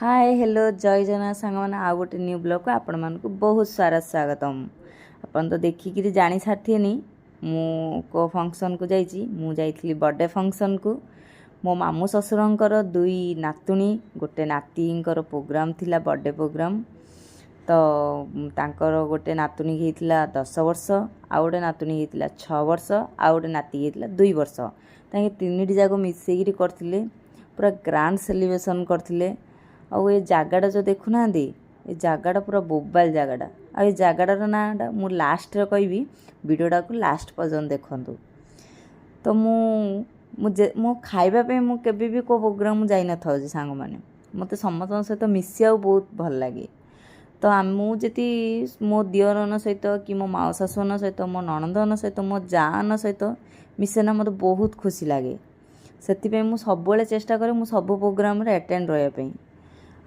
Hi hello जय जगन्नाथ सांग मैंने आउ गोटे न्यू ब्लॉग को आपण मानक बहुत सारा स्वागतम। आपन तो देखिकी जानी साथी मु को फंक्शन को जाइली बर्थडे फंक्शन को मो मामू ससुरंकर दुई नातुणी गोटे नातींकर प्रोग्राम थिला बर्थडे प्रोग्राम। तो तांकर गोटे नातुणी होता 10 वर्ष आउ गोटे नातुणी होता 6 वर्ष आउ गोटे नाती होता 2 वर्ष। ताके तीनिटी जाक मिसेकी करथिले पूरा ग्रांड सेलिब्रेशन करथिले। आउ ये जगाटा जो देखुना ये जगाटा पूरा बोबाल जगाटा आ ये जगाटार नाटा मु लास्ट कहबी वीडियोटा को लास्ट पर्यंत देखंतु। तो मु खाइबा पे मु केबे भी को प्रोग्राम जाई न थाउ सांग माने मते समस्त सहित मिसिया बहुत भल लागे। तो मु जति मो दियरन सहित कि मो माँ शाशुन सहित मो नणंदन सहित मो जान सहित मिसेना मते बहुत खुशी लागे। सेति मु सबले चेष्टा करे मु सब प्रोग्राम रे अटेंड रहया पे।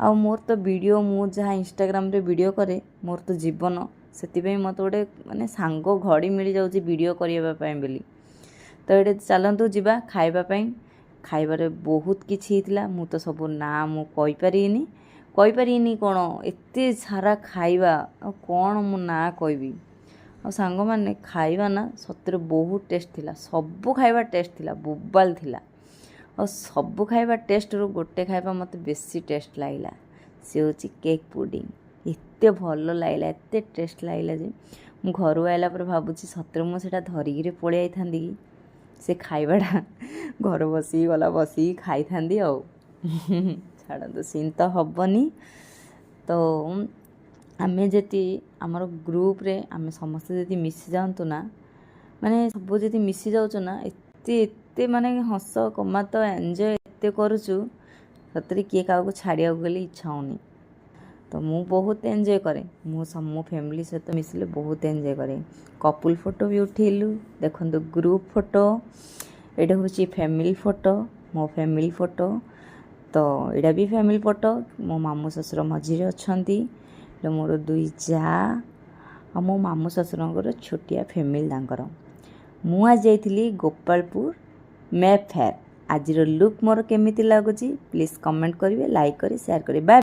आ मोर तो वीडियो मु जहाँ इंस्टाग्राम रे वीडियो करे मोर तो जीवन से मत गोटे माने सांग घड़ी मिल जाऊँ वीडियो करने बोली। तो ये चलतु जावा खाइबापी खाइबारे बहुत किसी होता मु तो सब ना मु कहीपरिनी कौन एते सारा खाइबा कौन मु ना कहबी। आ सांग माने खाइबा ना सतरे बहुत टेस्ट थिला सब खाइबा टेस्ट थिला बोबाल थिला। और सब खाइबा टेस्ट रू गोटे खाइबा मत बेसी टेस्ट लागला सी हूँ केक पुडिंग एते भल लागला एते टेस्ट लागला जे मु घर आइला पर भावुची सतरे मुझे धरिकी पलि था कि से खाइबाटा घर बसी गला बसी खाई था छाड़ सीन तो हबनी। तो आमे जति आमर ग्रुप रे आमे समस्ते जति मिसी जातु ना माने सब जति मिसी जाऊँ ना एते माने हस कमा तो एंजॉय एते करूचु सतरे किए क्या छाड़िया गले इच्छा होनी। तो मु बहुत एंजॉय करे मो फैमिली सहित मिसले बहुत एंजॉय करे। कपुल फोटो भी उठेलु देखो ग्रुप फोटो ये हूँ फैमिली फोटो मो फैमिली फोटो। तो यहाँ भी फैमिली फोटो मो मामू ससुर मझे अच्छा मोर दुई जा आ मो मामू ससुर छोटिया फैमिली तांकर। मु आज जाइली गोपालपुर मे फेयर आज लुक मोर केमिति लगुच प्लीज कमेंट करेंगे लाइक करें शेयर करें बाय।